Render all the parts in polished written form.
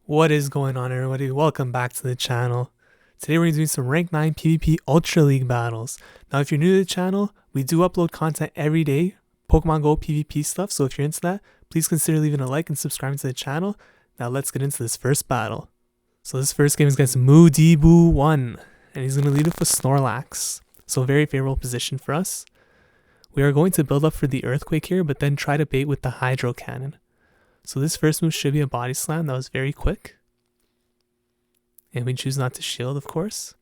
What is going on, everybody? Welcome back to the channel. Today we're going to do some rank 9 PvP Ultra League battles. Now if you're new to the channel, we do upload content every day, Pokemon Go PvP stuff, so if you're into that, please consider leaving a like and subscribing to the channel. Now let's get into this first battle. So this first game is against Moodibu1, and he's going to lead off with Snorlax. So very favorable position for us. We are going to build up for the Earthquake here, but then try to bait with the Hydro Cannon. So this first move should be a Body Slam. That was very quick. And we choose not to shield, of course.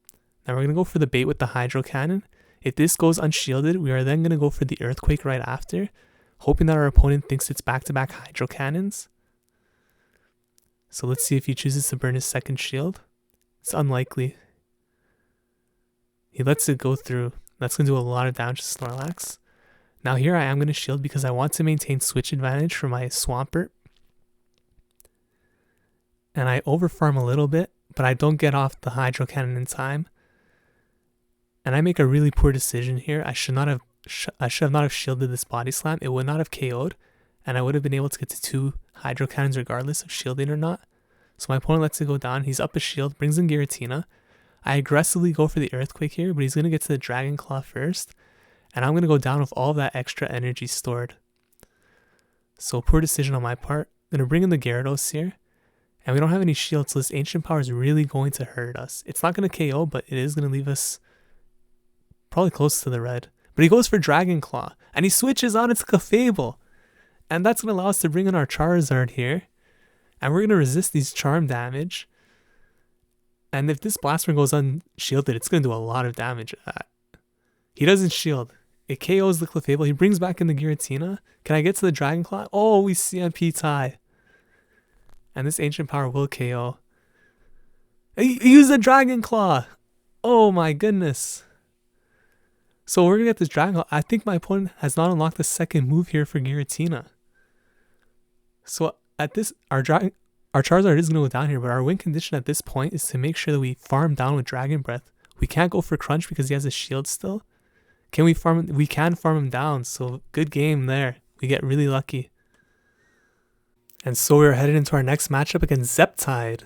Now we're going to go for the bait with the Hydro Cannon. If this goes unshielded, we are then going to go for the Earthquake right after, hoping that our opponent thinks it's back-to-back Hydro Cannons. So let's see if he chooses to burn his second shield. It's unlikely. He lets it go through. That's going to do a lot of damage to Snorlax. Now here I am going to shield because I want to maintain switch advantage for my Swampert. And I overfarm a little bit, but I don't get off the Hydro Cannon in time. And I make a really poor decision here. I should not have shielded this Body Slam. It would not have KO'd, and I would have been able to get to 2 Hydro Cannons regardless of shielding or not. So my opponent lets it go down. He's up a shield, brings in Giratina. I aggressively go for the Earthquake here, but he's going to get to the Dragon Claw first. And I'm going to go down with all of that extra energy stored. So poor decision on my part. I'm going to bring in the Gyarados here. And we don't have any shields, so this Ancient Power is really going to hurt us. It's not going to KO, but it is going to leave us probably close to the red. But he goes for Dragon Claw, and he switches out into Clefable. And that's going to allow us to bring in our Charizard here. And we're going to resist these charm damage. And if this Blastoise goes unshielded, it's going to do a lot of damage. He doesn't shield. It KOs the Clefable. He brings back in the Giratina. Can I get to the Dragon Claw? Oh, we CMP tie. And this Ancient Power will KO. He used the Dragon Claw. Oh my goodness. So we're going to get this Dragon Claw. I think my opponent has not unlocked the second move here for Giratina. So at this, our Charizard is going to go down here, but our win condition at this point is to make sure that we farm down with Dragon Breath. We can't go for Crunch because he has a shield still. Can we farm him? We can farm him down, so good game there. We get really lucky. And so we're headed into our next matchup against Zeptide.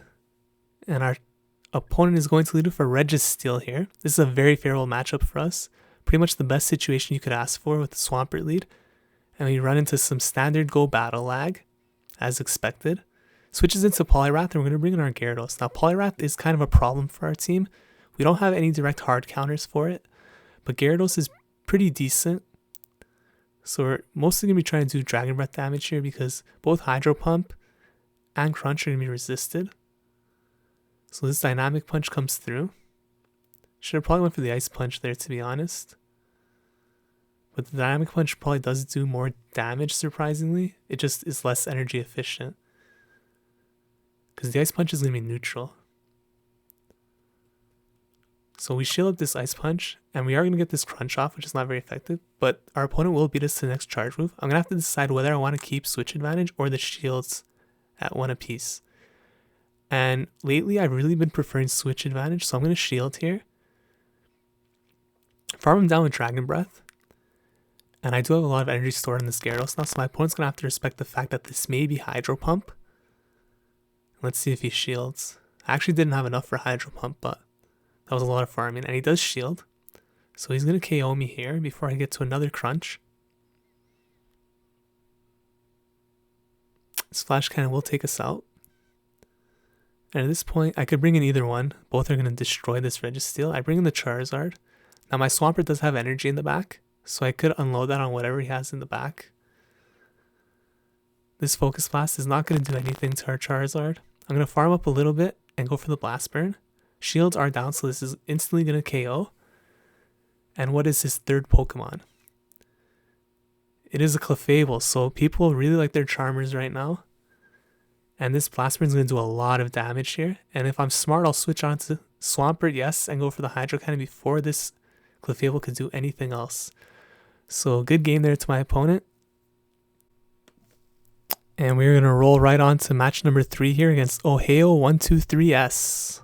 And our opponent is going to lead with a Registeel here. This is a very favorable matchup for us. Pretty much the best situation you could ask for with the Swampert lead. And we run into some standard Go battle lag, as expected. Switches into Poliwrath, and we're going to bring in our Gyarados. Now Poliwrath is kind of a problem for our team. We don't have any direct hard counters for it. But Gyarados is pretty decent. So we're mostly going to be trying to do Dragon Breath damage here because both Hydro Pump and Crunch are going to be resisted. So this Dynamic Punch comes through. Should have probably went for the Ice Punch there, to be honest. But the Dynamic Punch probably does do more damage, surprisingly. It just is less energy efficient. Because the Ice Punch is going to be neutral. So we shield up this Ice Punch, and we are going to get this Crunch off, which is not very effective, but our opponent will beat us to the next charge move. I'm going to have to decide whether I want to keep Switch Advantage or the shields at 1 apiece. And lately, I've really been preferring Switch Advantage, so I'm going to shield here. Farm him down with Dragon Breath. And I do have a lot of energy stored in this Gyarados now, so my opponent's going to have to respect the fact that this may be Hydro Pump. Let's see if he shields. I actually didn't have enough for Hydro Pump, but that was a lot of farming, and he does shield. So he's going to KO me here before I get to another Crunch. This Flash Cannon will take us out. And at this point, I could bring in either one. Both are going to destroy this Registeel. I bring in the Charizard. Now my Swampert does have energy in the back, so I could unload that on whatever he has in the back. This Focus Blast is not going to do anything to our Charizard. I'm going to farm up a little bit and go for the Blast Burn. Shields are down, so this is instantly going to KO. And what is his third Pokemon? It is a Clefable, so people really like their Charmers right now. And this Blast Burn is going to do a lot of damage here. And if I'm smart, I'll switch on to Swampert, yes, and go for the Hydro Cannon before this Clefable could do anything else. So good game there to my opponent. And we're going to roll right on to match number 3 here against Ohio123S.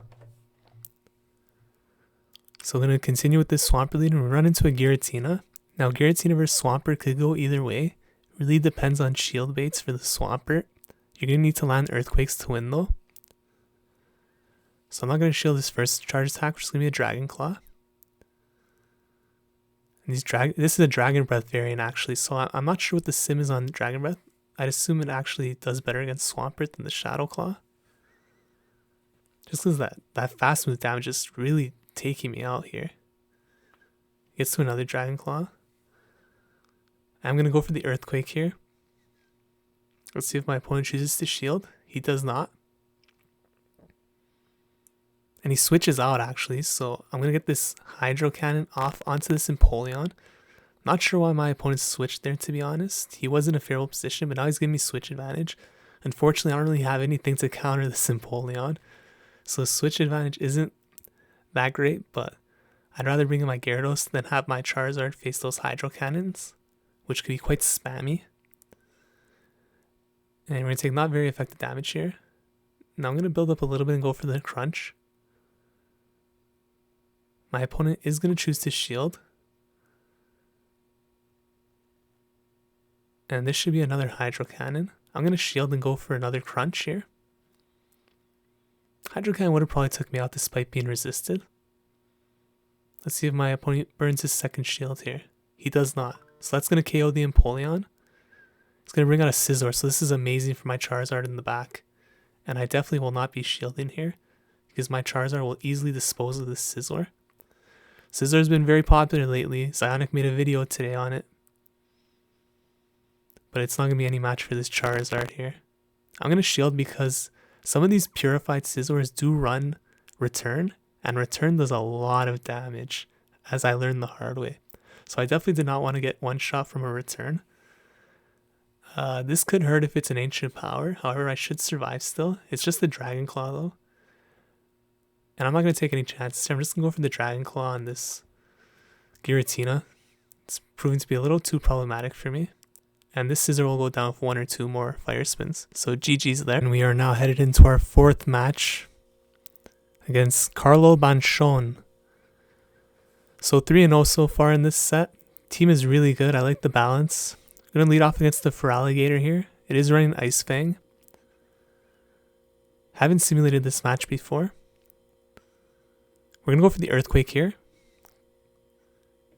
So we're going to continue with this Swampert lead, and we run into a Giratina. Now Giratina versus Swampert could go either way. Really depends on shield baits for the Swampert. You're going to need to land Earthquakes to win though. So I'm not going to shield this first charge attack, which is going to be a Dragon Claw. And this is a Dragon Breath variant actually, so I'm not sure what the sim is on Dragon Breath. I'd assume it actually does better against Swampert than the Shadow Claw. Just because that fast move damage is really taking me out here. Gets to another Dragon Claw. I'm going to go for the Earthquake here. Let's see if my opponent chooses to shield. He does not. And he switches out actually, so I'm going to get this Hydro Cannon off onto this Empoleon. Not sure why my opponent switched there, to be honest. He was in a favorable position, but now he's giving me switch advantage. Unfortunately, I don't really have anything to counter this Empoleon. So switch advantage isn't that great, but I'd rather bring in my Gyarados than have my Charizard face those Hydro Cannons, which could be quite spammy. And we're going to take not very effective damage here. Now I'm going to build up a little bit and go for the Crunch. My opponent is going to choose to shield. And this should be another Hydro Cannon. I'm going to shield and go for another Crunch here. Hydro Cannon would have probably took me out despite being resisted. Let's see if my opponent burns his second shield here. He does not. So that's going to KO the Empoleon. It's going to bring out a Scizor, so this is amazing for my Charizard in the back. And I definitely will not be shielding here, because my Charizard will easily dispose of this Scizor. Scizor has been very popular lately. Zionic made a video today on it. But it's not going to be any match for this Charizard here. I'm going to shield because some of these purified Scizors do run Return, and Return does a lot of damage, as I learned the hard way. So I definitely did not want to get one shot from a Return. This could hurt if it's an Ancient Power, however I should survive still. It's just the Dragon Claw though. And I'm not going to take any chances here. I'm just going to go for the Dragon Claw on this Giratina. It's proving to be a little too problematic for me. And this Scizor will go down with 1 or 2 more Fire Spins. So GG's there. And we are now headed into our 4th match against Carlo Banchon. So 3-0 so far in this set. Team is really good. I like the balance. I'm going to lead off against the Feraligatr here. It is running Ice Fang. Haven't simulated this match before. We're going to go for the Earthquake here.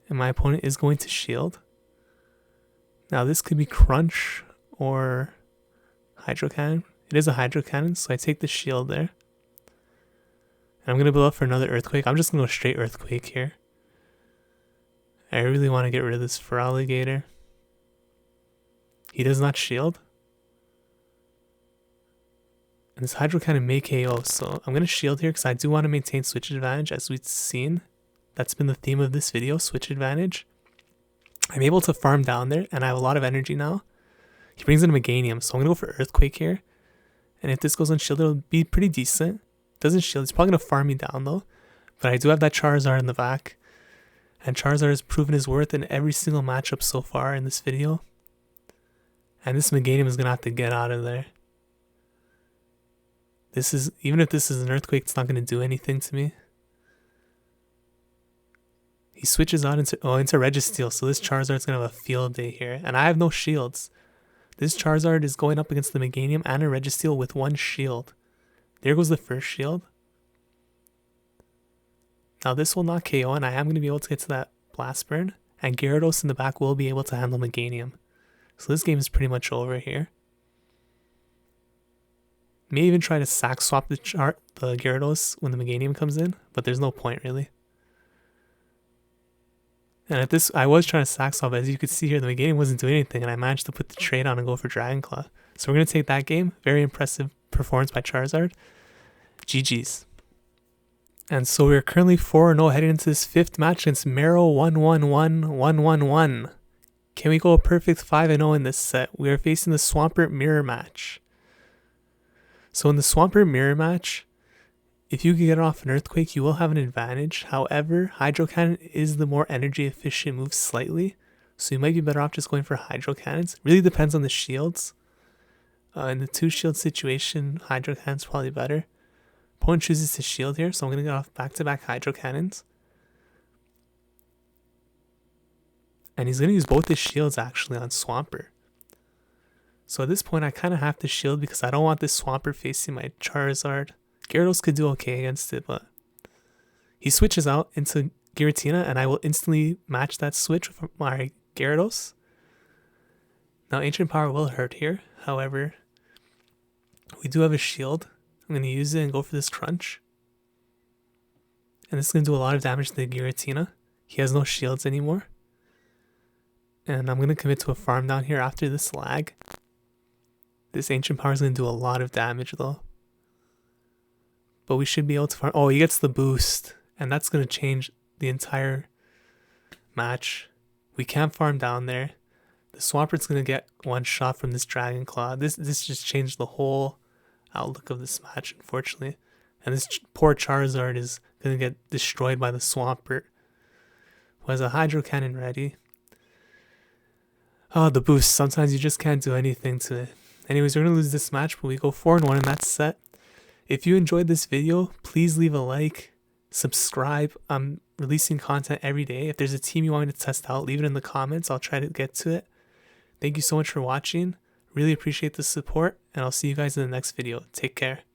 And my opponent is going to shield. Now this could be Crunch or Hydro Cannon. It is a Hydro Cannon, so I take the shield there. And I'm going to build up for another Earthquake. I'm just going to go straight Earthquake here. I really want to get rid of this Feraligatr. He does not shield. And this Hydro Cannon may KO, so I'm going to shield here because I do want to maintain switch advantage as we've seen. That's been the theme of this video, switch advantage. I'm able to farm down there and I have a lot of energy now. He brings in a Meganium, so I'm going to go for Earthquake here. And if this goes unshielded, it'll be pretty decent. Doesn't shield, it's probably going to farm me down though. But I do have that Charizard in the back. And Charizard has proven his worth in every single matchup so far in this video. And this Meganium is going to have to get out of there. This is, even if this is an Earthquake, it's not going to do anything to me. He switches out into Registeel, so this Charizard's going to have a field day here. And I have no shields. This Charizard is going up against the Meganium and a Registeel with 1 shield. There goes the first shield. Now this will not KO, and I am going to be able to get to that Blast Burn. And Gyarados in the back will be able to handle Meganium. So this game is pretty much over here. May even try to sack swap the Gyarados when the Meganium comes in, but there's no point really. And at this, I was trying to sack swap, as you could see here, the Meganium wasn't doing anything, and I managed to put the trade on and go for Dragon Claw. So we're going to take that game. Very impressive performance by Charizard. GG's. And so we're currently 4-0 heading into this 5th match against Mero 111. Can we go a perfect 5-0 in this set? We are facing the Swampert Mirror match. So in the Swampert Mirror match, if you can get off an Earthquake, you will have an advantage. However, Hydro Cannon is the more energy efficient move slightly. So you might be better off just going for Hydro Cannons. Really depends on the shields. In the 2 shield situation, Hydro Cannon's probably better. Opponent chooses to shield here, so I'm going to get off back-to-back Hydro Cannons. And he's going to use both his shields actually on Swampert. So at this point I kind of have to shield because I don't want this Swampert facing my Charizard Gyarados could do okay against it, but he switches out into Giratina, and I will instantly match that switch with my Gyarados. Now, Ancient Power will hurt here. However, we do have a shield. I'm going to use it and go for this Crunch. And this is going to do a lot of damage to the Giratina. He has no shields anymore. And I'm going to commit to a farm down here after this lag. This Ancient Power is going to do a lot of damage though. But we should be able to farm. Oh, he gets the boost. And that's going to change the entire match. We can't farm down there. The Swampert's going to get one shot from this Dragon Claw. This just changed the whole outlook of this match, unfortunately. And this poor Charizard is going to get destroyed by the Swampert, who has a Hydro Cannon ready. Oh, the boost. Sometimes you just can't do anything to it. Anyways, we're going to lose this match, but we go 4-1 and that's set. If you enjoyed this video, please leave a like, subscribe. I'm releasing content every day. If there's a team you want me to test out, leave it in the comments. I'll try to get to it. Thank you so much for watching. Really appreciate the support, and I'll see you guys in the next video. Take care.